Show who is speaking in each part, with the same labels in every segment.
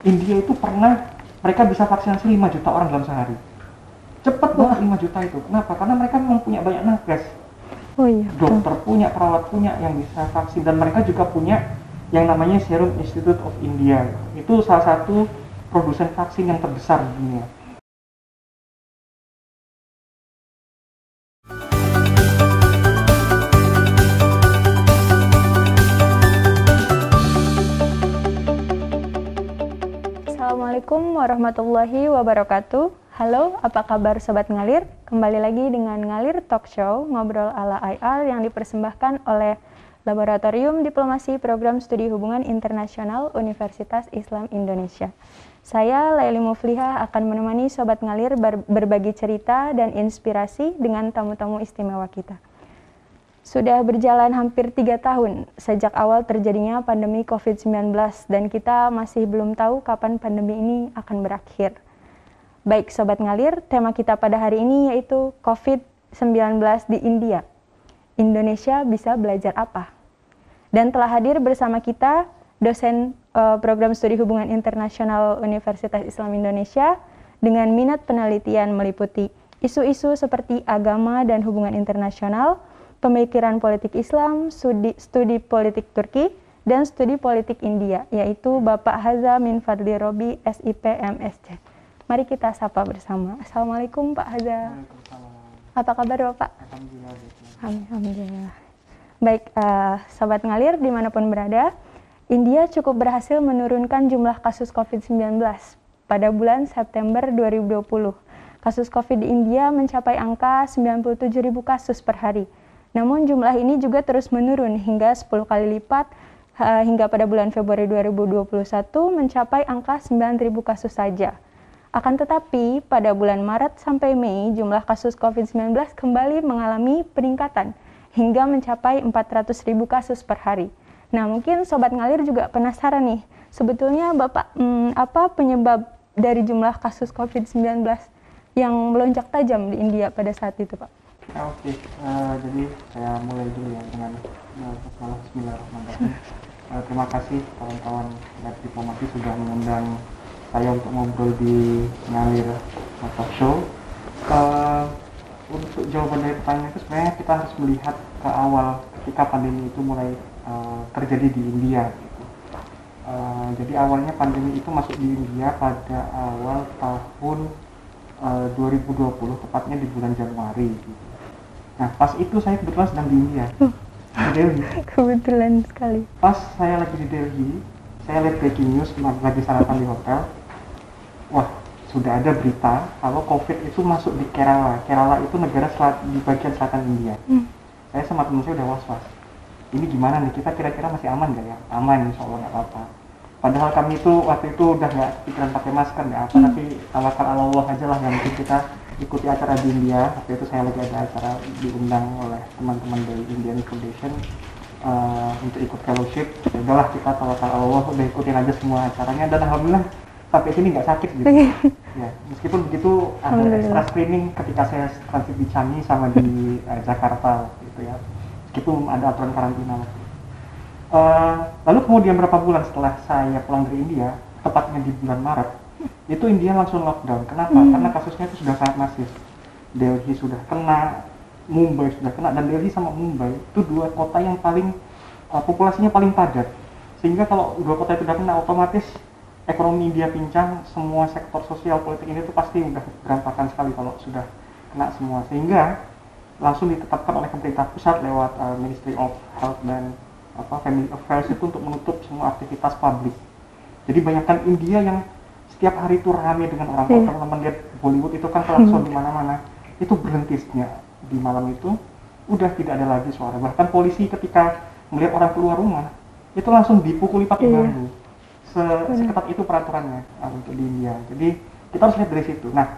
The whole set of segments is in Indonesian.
Speaker 1: India itu pernah mereka bisa vaksinasi 5 juta orang dalam sehari. Cepet banget 5 juta itu. Kenapa? Karena mereka memang punya banyak nakes.
Speaker 2: Oh iya.
Speaker 1: Dokter punya, perawat punya yang bisa vaksin, dan mereka juga punya yang namanya Serum Institute of India. Itu salah satu produsen vaksin yang terbesar di dunia.
Speaker 2: Assalamualaikum warahmatullahi wabarakatuh. Halo, apa kabar Sobat Ngalir? Kembali lagi dengan Ngalir Talk Show, ngobrol ala IR yang dipersembahkan oleh Laboratorium Diplomasi Program Studi Hubungan Internasional Universitas Islam Indonesia. Saya, Laili Muflihah, akan menemani Sobat Ngalir berbagi cerita dan inspirasi dengan tamu-tamu istimewa kita. Sudah berjalan hampir 3 tahun sejak awal terjadinya pandemi COVID-19 dan kita masih belum tahu kapan pandemi ini akan berakhir. Baik Sobat Ngalir, tema kita pada hari ini yaitu COVID-19 di India. Indonesia bisa belajar apa? Dan telah hadir bersama kita dosen Program Studi Hubungan Internasional Universitas Islam Indonesia dengan minat penelitian meliputi isu-isu seperti agama dan hubungan internasional, pemikiran politik Islam, studi politik Turki, dan studi politik India, yaitu Bapak Haza Min Fadli Robi, SIP MSc. Mari kita sapa bersama. Assalamualaikum Pak Haza.
Speaker 1: Waalaikumsalam.
Speaker 2: Apa kabar Bapak?
Speaker 1: Alhamdulillah.
Speaker 2: Alhamdulillah. Baik, Sobat Ngalir dimanapun berada, India cukup berhasil menurunkan jumlah kasus COVID-19 pada bulan September 2020. Kasus COVID di India mencapai angka 97.000 kasus per hari. Namun jumlah ini juga terus menurun hingga 10 kali lipat hingga pada bulan Februari 2021 mencapai angka 9.000 kasus saja. Akan tetapi pada bulan Maret sampai Mei jumlah kasus COVID-19 kembali mengalami peningkatan hingga mencapai 400.000 kasus per hari. Nah mungkin Sobat Ngalir juga penasaran nih, sebetulnya Bapak apa penyebab dari jumlah kasus COVID-19 yang melonjak tajam di India pada saat itu Pak?
Speaker 1: Oke, jadi saya mulai dulu ya dengan Bismillahirrahmanirrahim. Terima kasih kawan-kawan Lab Diplomasi sudah mengundang saya untuk ngobrol di Ngalir Talk Show. Untuk jawaban dari pertanyaan itu sebenarnya kita harus melihat ke awal ketika pandemi itu mulai terjadi di India. Gitu. Jadi awalnya pandemi itu masuk di India pada awal tahun 2020, tepatnya di bulan Januari. Gitu. Nah, pas itu saya kebetulan sedang di India, di Delhi.
Speaker 2: Kebetulan sekali.
Speaker 1: Pas saya lagi di Delhi, saya lihat breaking news, lagi sarapan di hotel. Wah, sudah ada berita kalau COVID itu masuk di Kerala. Kerala itu negara di bagian selatan India. Saya sama teman saya udah was-was. Ini gimana nih, kita kira-kira masih aman gak ya? Aman, insya Allah nggak apa-apa. Padahal kami itu waktu itu udah nggak pikiran pakai masker, nggak apa, tapi tawakal Allah aja lah, yang penting kita ikuti acara di India. Waktu itu saya lagi ada acara diundang oleh teman-teman dari Indian Foundation untuk ikut fellowship. Ya udahlah, kita tawakal Allah, udah ikutin aja semua acaranya, dan alhamdulillah sampai sini nggak sakit gitu. Ya, meskipun begitu ada extra screening ketika saya transit di Changi sama di Jakarta gitu ya, meskipun ada aturan karantina. Lalu kemudian berapa bulan setelah saya pulang dari India, tepatnya di bulan Maret, itu India langsung lockdown. Kenapa? Karena kasusnya itu sudah sangat masif. Delhi sudah kena, Mumbai sudah kena, dan Delhi sama Mumbai itu dua kota yang paling populasinya paling padat. Sehingga kalau dua kota itu sudah kena, otomatis ekonomi India pincang, semua sektor sosial politik ini tuh pasti udah berantakan sekali kalau sudah kena semua. Sehingga langsung ditetapkan oleh pemerintah pusat lewat Ministry of Health dan Family Affairs itu untuk menutup semua aktivitas publik. Jadi banyakkan India yang setiap hari itu ramai dengan orang. Kalau teman-teman lihat Bollywood itu kan klakson di mana-mana, itu berhenti di malam itu, udah tidak ada lagi suara. Bahkan polisi ketika melihat orang keluar rumah itu langsung dipukuli pakai bambu. Seketat itu peraturannya untuk di India. Jadi kita harus lihat dari situ. Nah,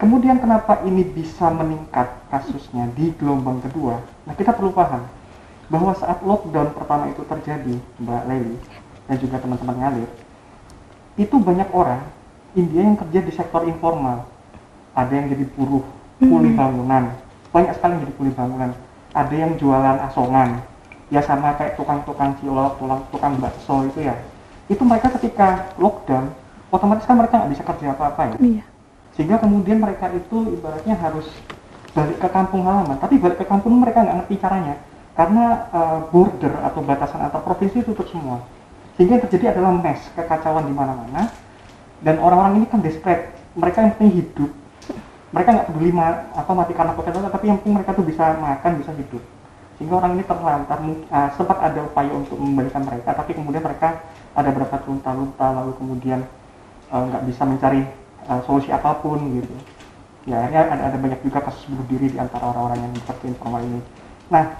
Speaker 1: kemudian kenapa ini bisa meningkat kasusnya di gelombang kedua? Nah, kita perlu paham bahwa saat lockdown pertama itu terjadi, Mbak Leli dan juga teman-teman Ngalir, itu banyak orang India yang kerja di sektor informal. Ada yang jadi buruh kuli bangunan, banyak sekali yang jadi kuli bangunan. Ada yang jualan asongan, ya sama kayak tukang-tukang cilok, tukang bakso itu ya. Itu mereka ketika lockdown otomatis kan mereka nggak bisa kerja apa-apa ya.
Speaker 2: Iya.
Speaker 1: Sehingga kemudian mereka itu ibaratnya harus balik ke kampung halaman, tapi balik ke kampung mereka nggak ngerti caranya, karena border atau batasan antar provinsi tutup semua. Sehingga yang terjadi adalah mess, kekacauan di mana-mana, dan orang-orang ini kan desperate, mereka yang penting hidup, mereka nggak peduli mati karena COVID, tapi yang penting mereka tuh bisa makan, bisa hidup. Sehingga orang ini terlantar, sempat ada upaya untuk membalikan mereka, tapi kemudian mereka ada berapa lunta-lunta, lalu kemudian nggak bisa mencari solusi apapun gitu. Ya akhirnya ada banyak juga kasus bunuh diri di antara orang-orang yang bekerja informal ini. Nah,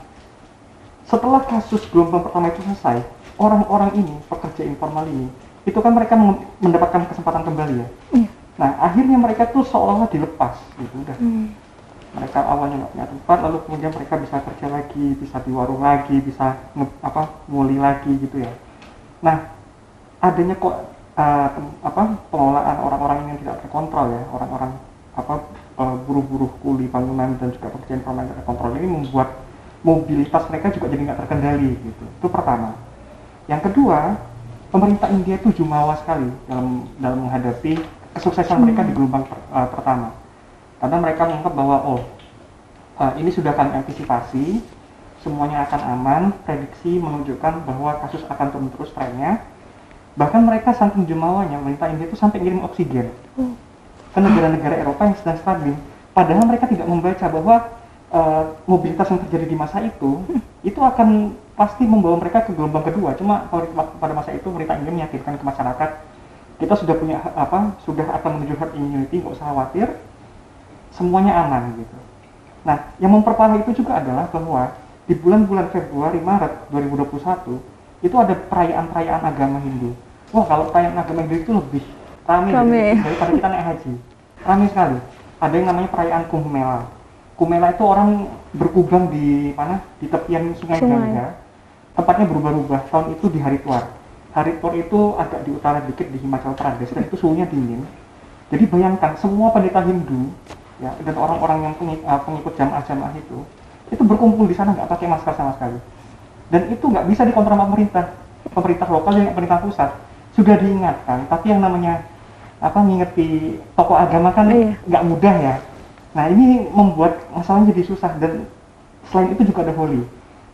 Speaker 1: setelah kasus gelombang pertama itu selesai, orang-orang ini, pekerja informal ini, itu kan mereka mendapatkan kesempatan kembali ya. Nah, akhirnya mereka tuh seolah-olah dilepas gitu udah. Mereka awalnya nggak punya tempat, lalu kemudian mereka bisa kerja lagi, bisa di warung lagi, bisa nguli lagi gitu ya. Nah, adanya kok pengelolaan orang-orang yang tidak terkontrol ya, orang-orang buruh-buruh kuli bangunan dan juga pekerja informal yang tidak terkontrol ini membuat mobilitas mereka juga jadi nggak terkendali gitu. Itu pertama. Yang kedua, pemerintah India itu jumawa sekali dalam menghadapi kesuksesan mereka di gelombang pertama. Karena mereka menganggap bahwa ini sudah kami antisipasi, semuanya akan aman, prediksi menunjukkan bahwa kasus akan turun terus trennya. Bahkan mereka saking jumawanya, pemerintah India itu sampai ngirim oksigen ke negara-negara Eropa yang sedang stabil. Padahal mereka tidak membaca bahwa mobilitas yang terjadi di masa itu akan pasti membawa mereka ke gelombang kedua. Cuma pada masa itu pemerintah India meyakinkan ke masyarakat, kita sudah punya sudah akan menuju herd immunity, nggak usah khawatir, semuanya aman gitu. Nah, yang memperparah itu juga adalah bahwa di bulan-bulan Februari Maret 2021 itu ada perayaan-perayaan agama Hindu. Wah, kalau perayaan agama Hindu itu lebih ramai daripada kita naik haji. Ramai sekali. Ada yang namanya perayaan Kumbh Mela. Kumbh Mela itu orang berkubang di mana? Di tepian Sungai Ganga. Tempatnya berubah-ubah. Tahun itu di Haridwar. Haridwar itu agak di utara dikit di Himachal Pradesh dan itu suhunya dingin. Jadi bayangkan semua pendeta Hindu ya dan orang-orang yang pengikut jamaah-jamaah itu berkumpul di sana nggak pakai masker sama sekali. Dan itu nggak bisa dikontrol sama pemerintah lokal dan pemerintah pusat. Sudah diingatkan, tapi yang namanya ngingeti tokoh agama kan nggak mudah ya. Nah, ini membuat masalahnya jadi susah. Dan selain itu juga ada Holi.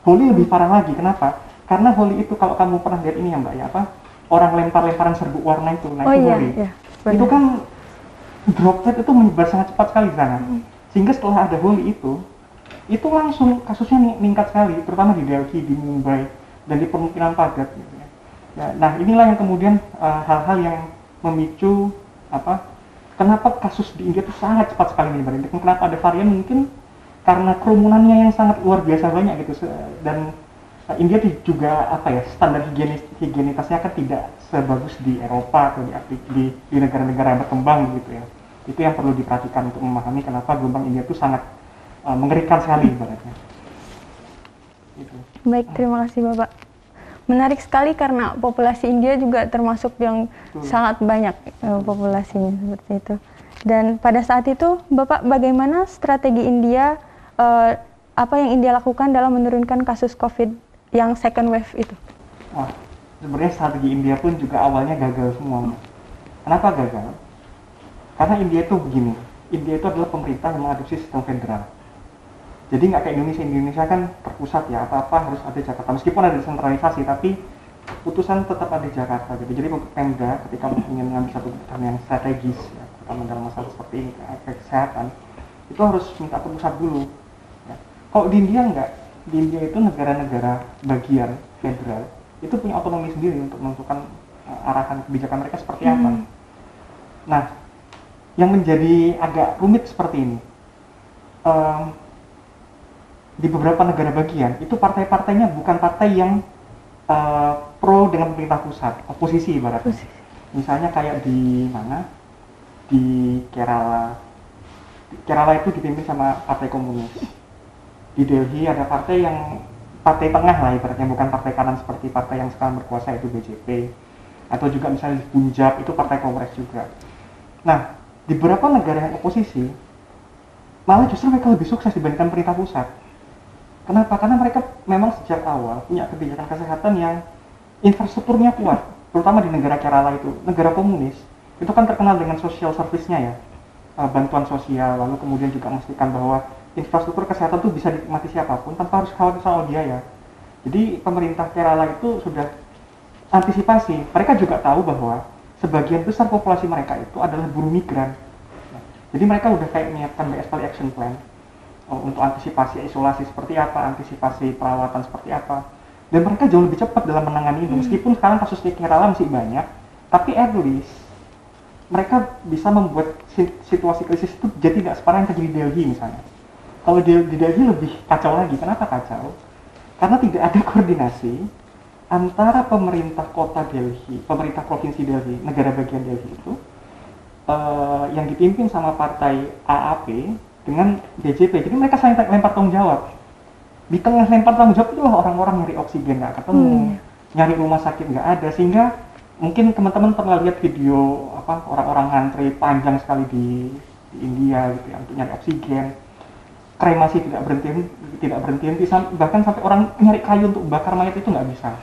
Speaker 1: Holi lebih parah lagi. Kenapa? Karena Holi itu kalau kamu pernah lihat ini ya Mbak ya, orang lempar-lemparan serbuk warna itu, nah itu Holi. Itu kan droplet itu menyebar sangat cepat sekali di sana. Sehingga setelah ada Holi itu langsung kasusnya meningkat sekali, terutama di Delhi, di Mumbai, dan di permukiman padat gitu ya. Nah, inilah yang kemudian hal-hal yang memicu kenapa kasus di India itu sangat cepat sekali menyebar. Kenapa ada varian, mungkin karena kerumunannya yang sangat luar biasa banyak gitu. Dan India juga standar higienitasnya kan tidak sebagus di Eropa atau di negara-negara yang berkembang gitu ya. Itu yang perlu diperhatikan untuk memahami kenapa gelombang India itu sangat mengerikan sekali ibaratnya. Gitu.
Speaker 2: Baik, terima kasih Bapak. Menarik sekali karena populasi India juga termasuk yang sangat banyak populasinya seperti itu. Dan pada saat itu Bapak bagaimana strategi India, apa yang India lakukan dalam menurunkan kasus COVID yang second wave itu?
Speaker 1: Sebenarnya strategi India pun juga awalnya gagal semua. Kenapa gagal? Karena India itu begini, India itu adalah pemerintah yang mengadopsi sistem federal. Jadi nggak kayak Indonesia kan terpusat ya, apa-apa harus ada Jakarta. Meskipun ada desentralisasi, tapi putusan tetap ada Jakarta gitu. Jadi Pemda ketika ingin mengambil satu keputusan yang strategis, ya, terutama dalam masalah seperti ini, kesehatan, itu harus minta ke pusat dulu. Ya. Kalau di India nggak, di India itu negara-negara bagian federal, itu punya otonomi sendiri untuk menentukan arahan kebijakan mereka seperti apa. Nah, yang menjadi agak rumit seperti ini, di beberapa negara bagian itu partai-partainya bukan partai yang pro dengan pemerintah pusat, oposisi ibaratnya. Misalnya kayak di mana? Di Kerala. Kerala itu dipimpin sama partai komunis. Di Delhi ada partai tengah lah ibaratnya, bukan partai kanan seperti partai yang sekarang berkuasa itu BJP. Atau juga misalnya di Punjab itu partai Kongres juga. Nah, di beberapa negara yang oposisi malah justru mereka lebih sukses dibandingkan pemerintah pusat. Kenapa? Karena mereka memang sejak awal punya kebijakan kesehatan yang infrastrukturnya kuat, terutama di negara Kerala itu, negara komunis. itu kan terkenal dengan social service-nya ya, bantuan sosial, lalu kemudian juga memastikan bahwa infrastruktur kesehatan itu bisa dinikmati siapapun tanpa harus khawatir soal biaya. Jadi pemerintah Kerala itu sudah antisipasi. Mereka juga tahu bahwa sebagian besar populasi mereka itu adalah buruh migran. Jadi mereka udah kayak menyiapkan BSPL action plan untuk antisipasi isolasi seperti apa, antisipasi perawatan seperti apa. Dan mereka jauh lebih cepat dalam menangani ini. Meskipun sekarang kasus di Kerala masih banyak, tapi at least mereka bisa membuat situasi krisis itu jadi tidak separah yang terjadi di Delhi misalnya. Kalau di Delhi lebih kacau lagi. Kenapa kacau? Karena tidak ada koordinasi antara pemerintah kota Delhi, pemerintah provinsi Delhi, negara bagian Delhi itu, yang dipimpin sama partai AAP dengan BJP. Jadi mereka saling lempar tanggung jawab. Di tengah lempar tanggung jawab itulah orang-orang nyari oksigen nggak ketemu, nyari rumah sakit nggak ada, sehingga mungkin teman-teman pernah lihat video orang-orang ngantri panjang sekali di India gitu ya untuk nyari oksigen. Kremasi tidak berhenti, bahkan sampai orang nyari kayu untuk bakar mayat itu nggak bisa.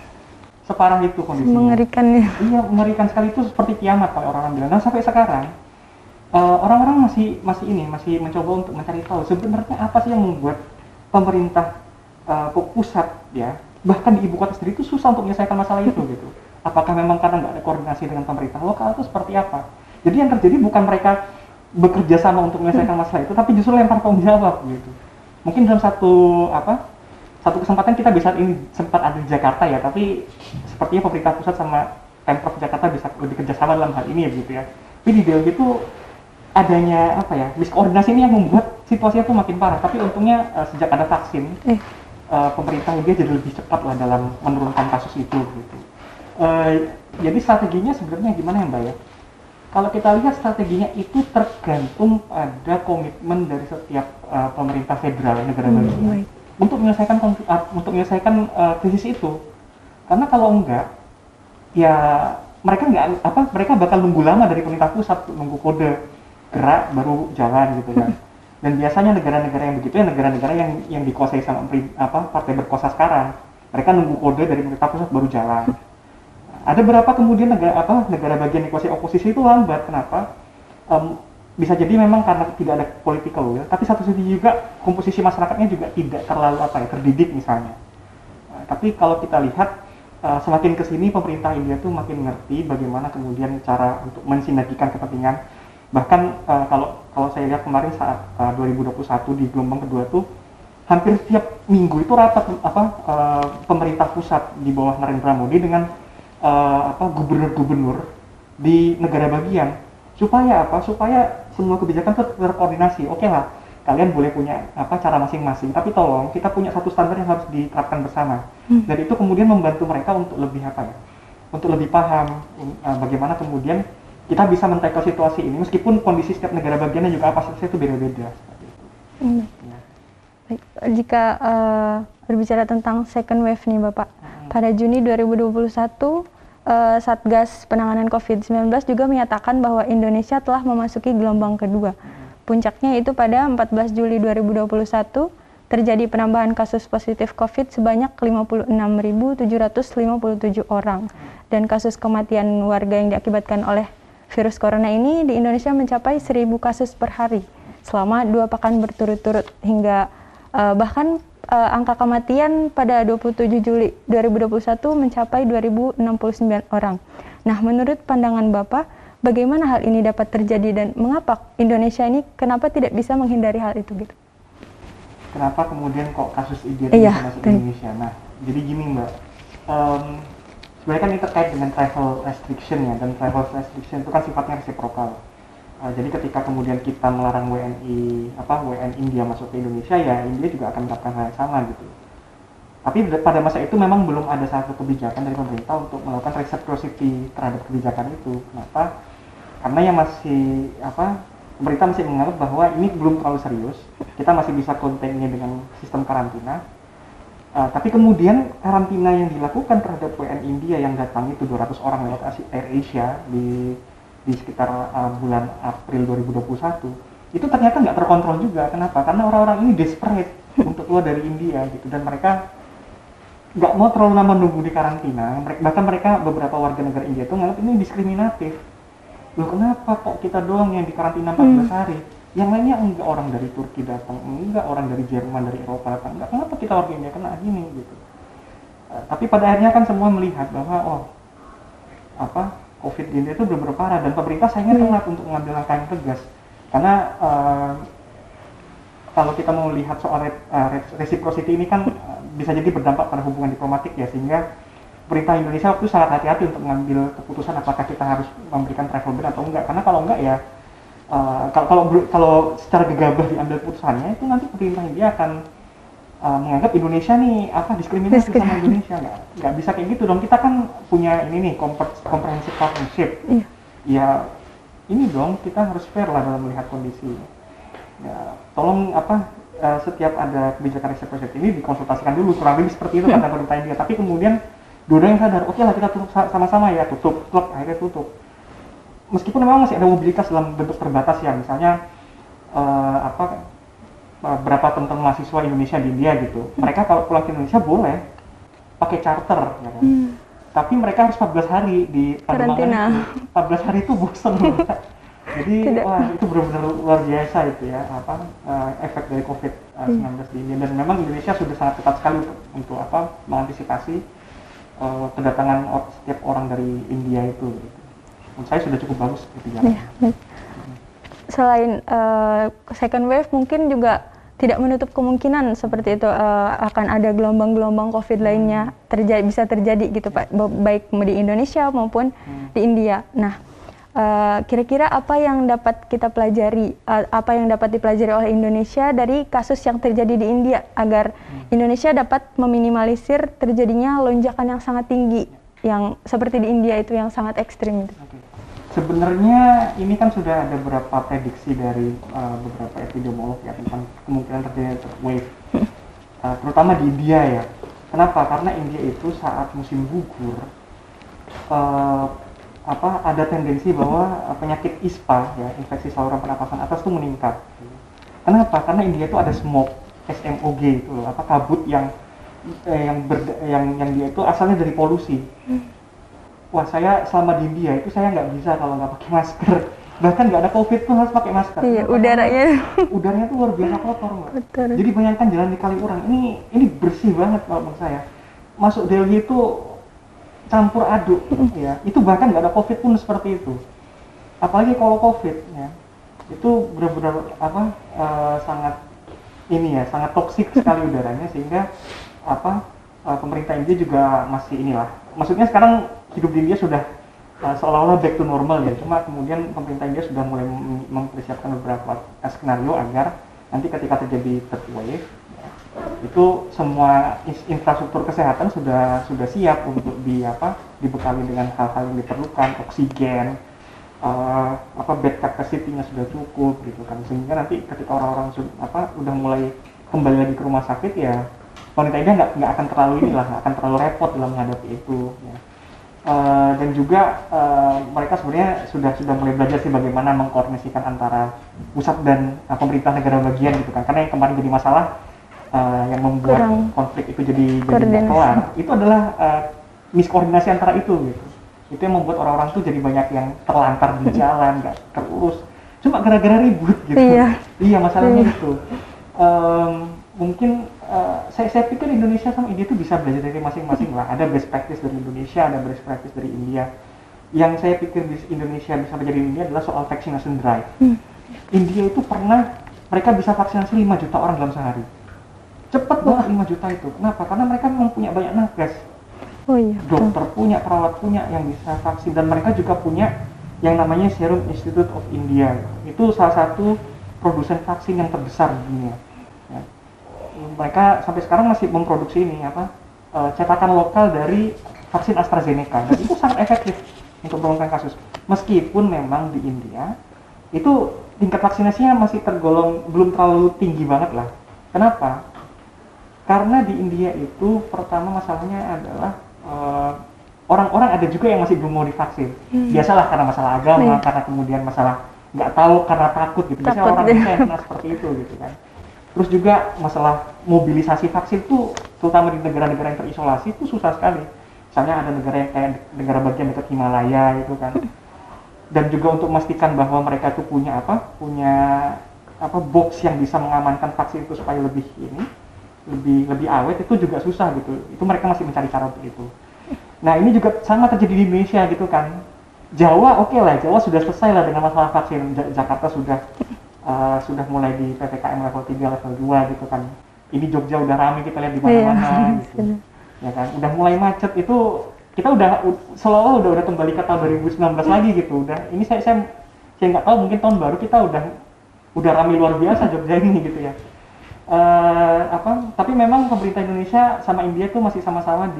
Speaker 1: Separah itu kondisinya.
Speaker 2: Mengerikan ya.
Speaker 1: Iya, mengerikan sekali, itu seperti kiamat kalau orang bilang. Nah, sampai sekarang orang-orang masih mencoba untuk mencari tahu sebenarnya apa sih yang membuat pemerintah pusat ya, bahkan di ibu kota sendiri itu susah untuk menyelesaikan masalah itu gitu. Apakah memang karena nggak ada koordinasi dengan pemerintah lokal atau seperti apa? Jadi yang terjadi bukan mereka bekerja sama untuk menyelesaikan masalah itu, tapi justru lempar tanggung jawab gitu. Mungkin dalam satu kesempatan kita bisa ini sempat ada di Jakarta ya, tapi sepertinya pemerintah pusat sama Pemprov Jakarta bisa lebih kerjasama dalam hal ini ya gitu ya. Tapi di Delhi itu adanya miskoordinasi ini yang membuat situasinya tuh makin parah. Tapi untungnya sejak ada vaksin, pemerintah India jadi lebih cepat lah dalam menurunkan kasus itu gitu. Jadi strateginya sebenarnya gimana ya Mbak ya? Kalau kita lihat strateginya itu tergantung pada komitmen dari setiap pemerintah federal negara bagian untuk menyelesaikan krisis itu. Karena kalau enggak, ya mereka bakal nunggu lama dari pemerintah pusat, nunggu kode gerak baru jalan gitu kan. Dan biasanya negara-negara yang begitu ya negara-negara yang dikuasai sama partai berkuasa sekarang, mereka nunggu kode dari pemerintah pusat baru jalan. Ada berapa kemudian negara bagian dikuasai oposisi itu lambat. Kenapa? Bisa jadi memang karena tidak ada political will, tapi satu sisi juga komposisi masyarakatnya juga tidak terlalu terdidik misalnya. Tapi kalau kita lihat semakin kesini pemerintah India tuh makin ngerti bagaimana kemudian cara untuk mensinergikan kepentingan. Bahkan kalau saya lihat kemarin saat 2021 di gelombang kedua tuh hampir setiap minggu itu rapat pemerintah pusat di bawah Narendra Modi dengan gubernur-gubernur di negara bagian supaya semua kebijakan terkoordinasi. Oke lah, kalian boleh punya cara masing-masing, tapi tolong kita punya satu standar yang harus diterapkan bersama. Dan itu kemudian membantu mereka untuk lebih untuk lebih paham bagaimana kemudian kita bisa men-tackle situasi ini meskipun kondisi setiap negara bagiannya juga kapasitasnya itu beda-beda. Ya.
Speaker 2: Baik, jika berbicara tentang second wave nih Bapak, pada Juni 2021 Satgas Penanganan COVID-19 juga menyatakan bahwa Indonesia telah memasuki gelombang kedua. Puncaknya itu pada 14 Juli 2021 terjadi penambahan kasus positif COVID sebanyak 56.757 orang. Dan kasus kematian warga yang diakibatkan oleh virus corona ini di Indonesia mencapai 1.000 kasus per hari selama 2 pekan berturut-turut hingga bahkan angka kematian pada 27 Juli 2021 mencapai 2.069 orang. Nah, menurut pandangan Bapak, bagaimana hal ini dapat terjadi dan mengapa Indonesia ini kenapa tidak bisa menghindari hal itu gitu?
Speaker 1: Kenapa kemudian kok kasus IDN bisa masuk ke Indonesia? Nah, jadi gini Mbak, sebenarnya kan ini terkait dengan travel restriction ya, dan travel restriction itu kan sifatnya resiprokal. Jadi ketika kemudian kita melarang WNI India masuk ke Indonesia, ya India juga akan melakukan hal yang sama gitu. Tapi pada masa itu memang belum ada satu kebijakan dari pemerintah untuk melakukan reciprocity terhadap kebijakan itu. Kenapa? Karena yang pemerintah masih menganggap bahwa ini belum terlalu serius, kita masih bisa contain-nya dengan sistem karantina. Tapi kemudian karantina yang dilakukan terhadap WNI India yang datang itu 200 orang lewat Air Asia di sekitar bulan April 2021 itu ternyata nggak terkontrol juga. Kenapa? Karena orang-orang ini desperate untuk keluar dari India gitu, dan mereka nggak mau terlalu lama nunggu di karantina. Bahkan mereka beberapa warga negara India itu nganggap ini diskriminatif. loh kenapa kok kita doang yang dikarantina 14 hari? Yang lainnya enggak, orang dari Turki datang, enggak orang dari Jerman, dari Eropa datang, enggak, kenapa kita warga India kena gini gitu. Tapi pada akhirnya kan semua melihat bahwa COVID di India itu benar-benar parah, dan pemerintah sayangnya telat untuk mengambil langkah yang tegas. Karena kalau kita mau lihat soal reciprocity ini kan bisa jadi berdampak pada hubungan diplomatik ya, sehingga pemerintah Indonesia waktu itu sangat hati-hati untuk mengambil keputusan apakah kita harus memberikan travel ban atau enggak. Karena kalau enggak ya, kalau secara gegabah diambil putusannya, itu nanti pemerintah India akan menganggap Indonesia nih diskriminasi sama Indonesia. Nggak bisa kayak gitu dong. Kita kan punya ini nih, comprehensive partnership. Ya ini dong, kita harus fair lah dalam melihat kondisi. Ya, tolong setiap ada kebijakan reciprocity ini dikonsultasikan dulu, kurang lebih seperti itu kata pemerintah India. Tapi kemudian dua-duanya sadar, oke lah kita tutup sama-sama ya, akhirnya tutup. Meskipun memang masih ada mobilitas dalam bentuk terbatas ya, misalnya berapa teman-teman mahasiswa Indonesia di India gitu, mereka kalau pulang ke Indonesia boleh pakai charter ya kan? Tapi mereka harus 14 hari di karantina. 14 hari itu bosan. Jadi itu benar-benar luar biasa itu ya, efek dari COVID-19 di India. Dan memang Indonesia sudah sangat ketat sekali untuk mengantisipasi kedatangan setiap orang dari India itu gitu. Menurut saya sudah cukup bagus gitu ya.
Speaker 2: Selain second wave, mungkin juga tidak menutup kemungkinan seperti itu, akan ada gelombang-gelombang COVID lainnya bisa terjadi gitu Pak, baik di Indonesia maupun di India. Nah, kira-kira apa yang dapat kita pelajari, apa yang dapat dipelajari oleh Indonesia dari kasus yang terjadi di India agar Indonesia dapat meminimalisir terjadinya lonjakan yang sangat tinggi yang seperti di India itu yang sangat ekstrim itu.
Speaker 1: Sebenarnya ini kan sudah ada beberapa prediksi dari beberapa epidemiolog ya tentang kemungkinan terjadinya third wave, terutama di India ya. Kenapa? Karena India itu saat musim gugur ada tendensi bahwa penyakit ISPA ya, infeksi saluran pernapasan atas itu meningkat. Kenapa? Karena India itu ada smog, SMOG itu loh, kabut yang dia itu asalnya dari polusi. Wah, saya selama di India itu saya nggak bisa kalau nggak pakai masker. Bahkan nggak ada COVID pun harus pakai masker.
Speaker 2: Iya,
Speaker 1: udaranya tuh luar biasa kotor, Mbak. Jadi bayangkan jalan di Kaliurang ini bersih banget kalau menurut saya. Masuk Delhi itu campur aduk ya. Itu bahkan nggak ada COVID pun seperti itu. Apalagi kalau COVID ya. Itu benar-benar sangat toksik sekali udaranya, sehingga pemerintah India juga masih maksudnya sekarang hidup di India sudah seolah-olah back to normal ya, cuma kemudian pemerintah India sudah mulai mempersiapkan beberapa skenario agar nanti ketika terjadi third wave ya, itu semua infrastruktur kesehatan sudah siap untuk dibekali dengan hal-hal yang diperlukan, oksigen, bed capacity-nya sudah cukup gitu kan, sehingga nanti ketika orang-orang udah mulai kembali lagi ke rumah sakit ya, pemerintah India nggak akan terlalu repot dalam menghadapi itu ya. Dan juga mereka sebenarnya sudah mulai belajar sih bagaimana mengkoordinasikan antara pusat dan pemerintah negara bagian gitu kan, karena yang kemarin jadi masalah yang membuat konflik itu jadi kelar itu adalah miskoordinasi antara itu gitu. Itu yang membuat orang-orang tuh jadi banyak yang terlantar di jalan, nggak terurus, cuma gara-gara ribut gitu. Iya masalahnya itu. Mungkin saya pikir Indonesia sama India itu bisa belajar dari masing-masing lah. Ada best practice dari Indonesia, ada best practice dari India. Yang saya pikir Indonesia bisa belajar dari India adalah soal vaccination drive. India itu mereka bisa vaksinasi 5 juta orang dalam sehari. Cepat banget 5 juta itu. Kenapa? Karena mereka memang punya banyak nakes. Dokter punya, perawat punya yang bisa vaksin, dan mereka juga punya yang namanya Serum Institute of India. Itu salah satu produsen vaksin yang terbesar di dunia. Ya. Mereka sampai sekarang masih memproduksi cetakan lokal dari vaksin AstraZeneca, dan itu sangat efektif untuk menurunkan kasus. Meskipun memang di India itu tingkat vaksinasinya masih tergolong belum terlalu tinggi banget lah. Kenapa? Karena di India itu pertama masalahnya adalah orang-orang ada juga yang masih belum mau divaksin. Biasalah karena masalah agama, karena kemudian masalah nggak tahu karena takut gitu. Biasanya orang bisa yang kena seperti itu gitu kan. Terus juga masalah mobilisasi vaksin tuh, terutama di negara-negara yang terisolasi itu susah sekali. Misalnya ada negara yang kayak negara bagian dekat Himalaya itu kan, dan juga untuk memastikan bahwa mereka tuh punya box yang bisa mengamankan vaksin itu supaya lebih lebih awet, itu juga susah gitu. Itu mereka masih mencari cara untuk itu. Nah ini juga sama terjadi di Indonesia gitu kan. Jawa oke lah, Jawa sudah selesai lah dengan masalah vaksin. Jakarta sudah mulai di PPKM level 3, level 2 gitu kan. Ini Jogja udah ramai kita lihat di mana-mana gitu. Ya kan, udah mulai macet itu, kita seolah-olah udah kembali ke tahun 2019 lagi gitu. Udah ini saya nggak tahu, mungkin tahun baru kita udah ramai luar biasa Jogja ini gitu ya. Tapi memang pemerintah Indonesia sama India tuh masih sama-sama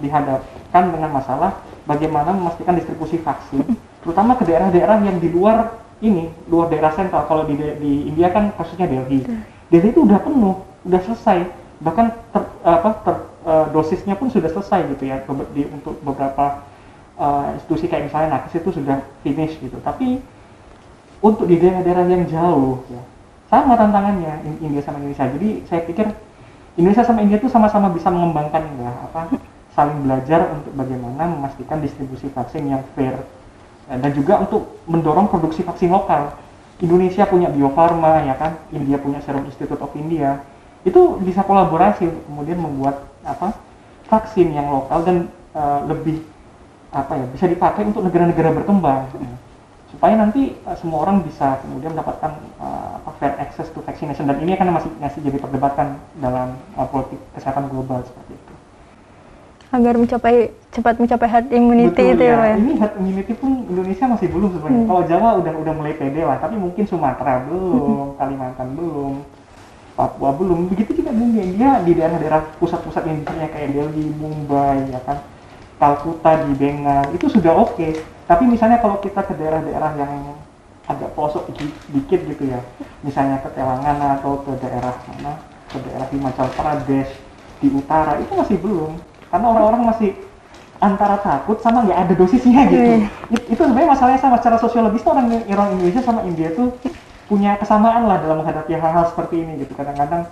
Speaker 1: dihadapkan dengan masalah bagaimana memastikan distribusi vaksin, terutama ke daerah-daerah yang di luar daerah sentral. Kalau di India kan kasusnya Delhi itu udah penuh, udah selesai, bahkan dosisnya pun sudah selesai gitu ya, untuk beberapa institusi kayak misalnya nakes itu sudah finish gitu. Tapi untuk di daerah-daerah yang jauh ya, sama tantangannya India sama Indonesia. Jadi saya pikir Indonesia sama India itu sama-sama bisa mengembangkan saling belajar untuk bagaimana memastikan distribusi vaksin yang fair, dan juga untuk mendorong produksi vaksin lokal. Indonesia punya Bio Farma ya kan, India punya Serum Institute of India. Itu bisa kolaborasi kemudian membuat vaksin yang lokal dan lebih bisa dipakai untuk negara-negara berkembang. Supaya nanti semua orang bisa kemudian mendapatkan fair access to vaccination, dan ini akan masih jadi perdebatan dalam politik kesehatan global seperti itu.
Speaker 2: Agar cepat mencapai herd immunity. Betul, itu ya.
Speaker 1: Ini herd immunity pun Indonesia masih belum sebenarnya. Kalau Jawa udah mulai pede lah, tapi mungkin Sumatera belum, Kalimantan belum, Papua belum. Begitu juga di India, di daerah-daerah pusat-pusat yang misalnya kayak Delhi, Mumbai, ya kan, Kalkuta di Bengal itu sudah oke. Tapi misalnya kalau kita ke daerah-daerah yang agak pelosok dikit gitu ya, misalnya ke Telangana atau ke daerah Himachal Pradesh di utara, itu masih belum, karena orang-orang masih antara takut sama nggak ada dosisnya gitu. Itu sebenarnya masalahnya sama. Secara sosiologis tuh orang Indonesia sama India tuh punya kesamaan lah dalam menghadapi hal-hal seperti ini gitu. Kadang-kadang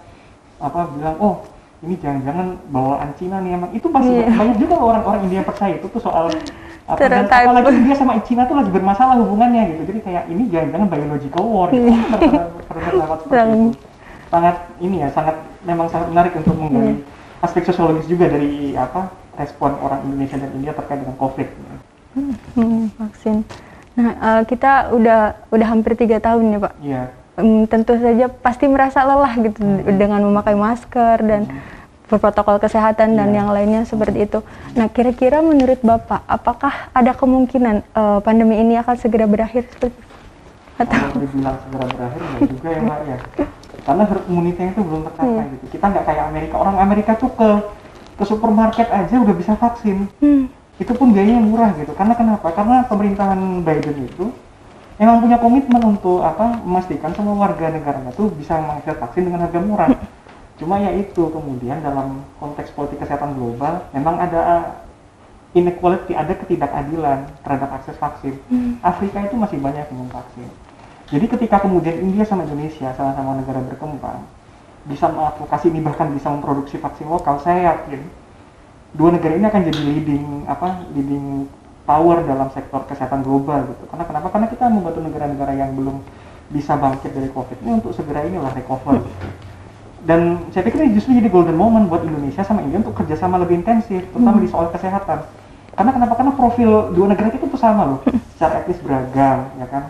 Speaker 1: bilang, oh ini jangan-jangan bawaan Cina nih, emang itu masih banyak juga orang-orang India percaya itu tuh soal dan apalagi India sama Cina tuh lagi bermasalah hubungannya gitu. Jadi kayak ini jangan-jangan biological war gitu. Memang sangat menarik untuk menggali aspek sosiologis juga dari respon orang Indonesia dan India terkait dengan COVID.
Speaker 2: Vaksin. Nah, kita udah hampir 3 tahun ya Pak.
Speaker 1: Iya.
Speaker 2: Tentu saja pasti merasa lelah gitu dengan memakai masker dan protokol kesehatan dan yang lainnya seperti itu. Nah, kira-kira menurut Bapak, apakah ada kemungkinan pandemi ini akan segera berakhir seperti itu?
Speaker 1: Kalau dibilang segera berakhir ya juga ya Mbak ya. Karena herd immunity itu belum tercapai gitu. Kita nggak kayak Amerika. Orang Amerika tuh ke supermarket aja udah bisa vaksin. Itu pun biayanya murah gitu. Karena kenapa? Karena pemerintahan Biden itu emang punya komitmen untuk memastikan semua warga negaranya tuh bisa mengakses vaksin dengan harga murah. Cuma ya itu kemudian dalam konteks politik kesehatan global memang ada inequality, ada ketidakadilan terhadap akses vaksin. Afrika itu masih banyak yang belum vaksin. Jadi ketika kemudian India sama Indonesia sama-sama negara berkembang bisa mengadvokasi ini, bahkan bisa memproduksi vaksin lokal, saya yakin dua negara ini akan jadi leading power dalam sektor kesehatan global gitu. Karena kenapa? Karena kita membantu negara-negara yang belum bisa bangkit dari COVID ini untuk segera recover. Dan saya pikir ini justru jadi golden moment buat Indonesia sama India untuk kerjasama lebih intensif, terutama di soal kesehatan. Karena kenapa? Karena profil dua negara itu tuh sama loh, secara etnis beragam, ya kan.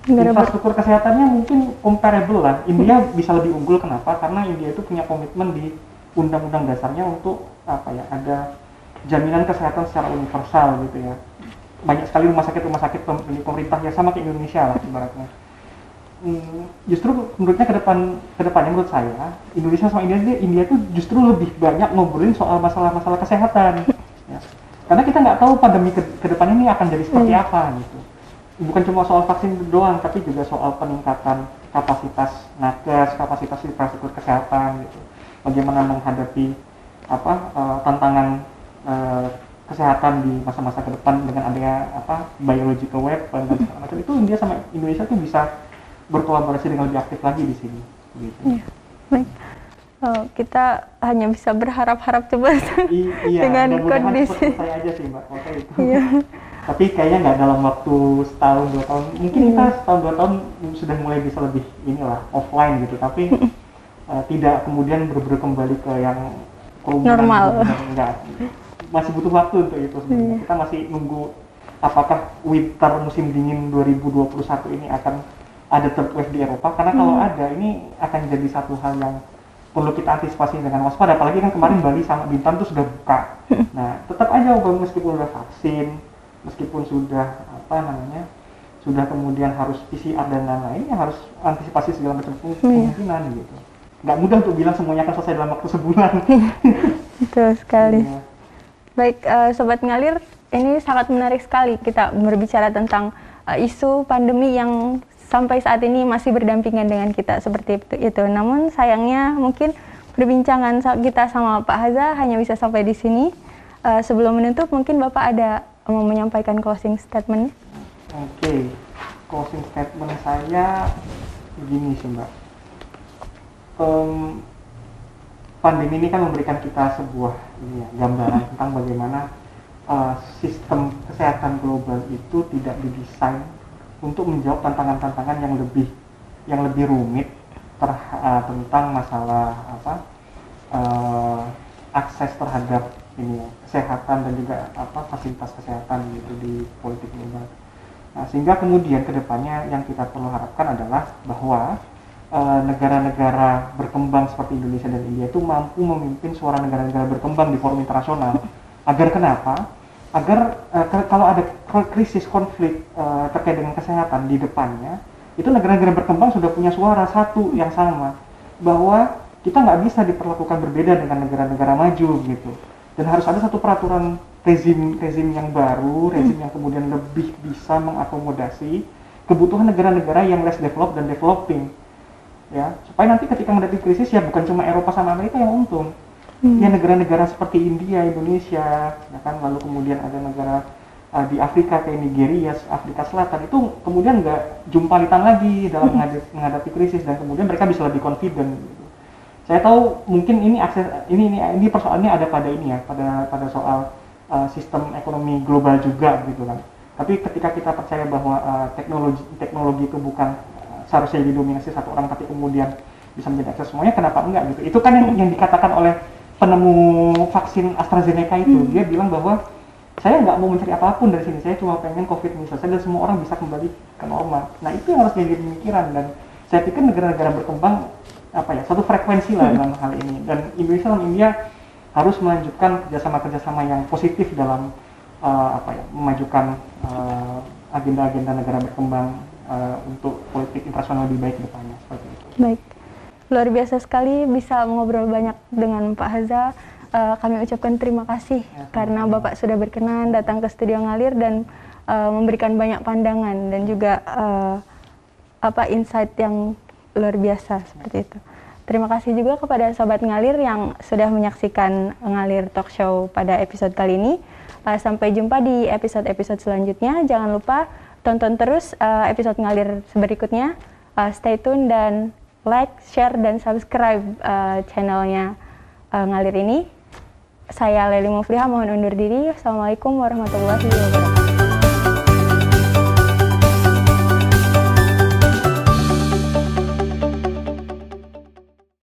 Speaker 1: Infrastruktur kesehatannya mungkin comparable lah. India bisa lebih unggul, kenapa? Karena India itu punya komitmen di undang-undang dasarnya untuk ada jaminan kesehatan secara universal gitu ya. Banyak sekali rumah sakit milik pemerintah yang sama kayak Indonesia lah ibaratnya. Justru menurutnya kedepannya menurut saya Indonesia sama India tuh justru lebih banyak ngobrolin soal masalah-masalah kesehatan ya. Karena kita nggak tahu pandemi kedepannya ini akan jadi seperti apa gitu. Bukan cuma soal vaksin doang, tapi juga soal peningkatan kapasitas nakes, kapasitas infrastruktur kesehatan gitu. Bagaimana menghadapi tantangan kesehatan di masa-masa ke depan dengan adanya biological weapon dan segala macam. Itu India sama Indonesia tuh bisa berkolaborasi dengan lebih aktif lagi di sini. Gitu.
Speaker 2: Iya, baik. Kita hanya bisa berharap-harap coba dengan kondisi.
Speaker 1: Saya aja sih Mbak, itu.
Speaker 2: Iya.
Speaker 1: Tapi kayaknya nggak dalam waktu setahun 2 tahun. Mungkin kita setahun 2 tahun sudah mulai bisa lebih inilah offline gitu. Tapi tidak kemudian berburu kembali ke yang kerumunan
Speaker 2: Normal.
Speaker 1: gitu. Enggak. Masih butuh waktu untuk itu sebenarnya. Kita masih nunggu apakah winter musim dingin 2021 ini akan ada third wave di Eropa. Karena kalau ada, ini akan jadi satu hal yang perlu kita antisipasi dengan waspada. Apalagi kan kemarin Bali sama Bintan tuh sudah buka. Nah, tetap aja meskipun sudah vaksin, meskipun sudah sudah kemudian harus PCR dan lain-lain, harus antisipasi segala macam kemungkinan gitu. Nggak mudah untuk bilang semuanya akan selesai dalam waktu sebulan.
Speaker 2: Betul sekali.
Speaker 1: Iya.
Speaker 2: Baik, Sobat Ngalir, ini sangat menarik sekali kita berbicara tentang isu pandemi yang sampai saat ini masih berdampingan dengan kita seperti itu. Namun sayangnya mungkin perbincangan kita sama Pak Haza hanya bisa sampai di sini. Sebelum menutup, mungkin Bapak ada mau menyampaikan closing statement?
Speaker 1: Oke, closing statement saya begini sih Mbak. Pandemi ini kan memberikan kita sebuah gambaran tentang bagaimana sistem kesehatan global itu tidak didesain untuk menjawab tantangan-tantangan yang lebih rumit tentang masalah akses terhadap kesehatan dan juga fasilitas kesehatan gitu di politik global. Nah, sehingga kemudian kedepannya yang kita perlu harapkan adalah bahwa negara-negara berkembang seperti Indonesia dan India itu mampu memimpin suara negara-negara berkembang di forum internasional. Agar kenapa? Agar kalau ada krisis konflik terkait dengan kesehatan di depannya, itu negara-negara berkembang sudah punya suara satu yang sama, bahwa kita nggak bisa diperlakukan berbeda dengan negara-negara maju gitu. Dan harus ada satu peraturan rezim yang baru, rezim yang kemudian lebih bisa mengakomodasi kebutuhan negara-negara yang less developed dan developing, ya, supaya nanti ketika menghadapi krisis ya bukan cuma Eropa sama Amerika yang untung. Ya negara-negara seperti India, Indonesia, ya kan, lalu kemudian ada negara di Afrika kayak Nigeria, Afrika Selatan, itu kemudian nggak jumpalitan lagi dalam menghadapi krisis, dan kemudian mereka bisa lebih confident gitu. Saya tahu mungkin ini persoalannya ada pada pada soal sistem ekonomi global juga gitu kan. Tapi ketika kita percaya bahwa teknologi itu bukan seharusnya didominasi satu orang, tapi kemudian bisa menjadi akses semuanya, kenapa enggak gitu. Itu kan yang dikatakan oleh penemu vaksin AstraZeneca itu. Dia bilang bahwa saya nggak mau mencari apapun dari sini, saya cuma pengen COVID ini selesai dan semua orang bisa kembali ke normal. Nah, itu yang harus jadi pemikiran, dan saya pikir negara-negara berkembang satu frekuensi lah dalam hal ini, dan Indonesia dan India harus melanjutkan kerjasama yang positif dalam memajukan agenda-agenda negara berkembang untuk politik internasional lebih baik ke depannya, seperti itu.
Speaker 2: Baik, luar biasa sekali bisa mengobrol banyak dengan Pak Haza. Kami ucapkan terima kasih karena Bapak sudah berkenan datang ke Studio Ngalir dan memberikan banyak pandangan dan juga insight yang luar biasa seperti itu. Terima kasih juga kepada Sobat Ngalir yang sudah menyaksikan Ngalir Talk Show pada episode kali ini. Sampai jumpa di episode-episode selanjutnya. Jangan lupa tonton terus episode Ngalir berikutnya. Stay tune dan like, share, dan subscribe channelnya Ngalir ini. Saya Leli Mufliha mohon undur diri. Assalamualaikum warahmatullahi wabarakatuh.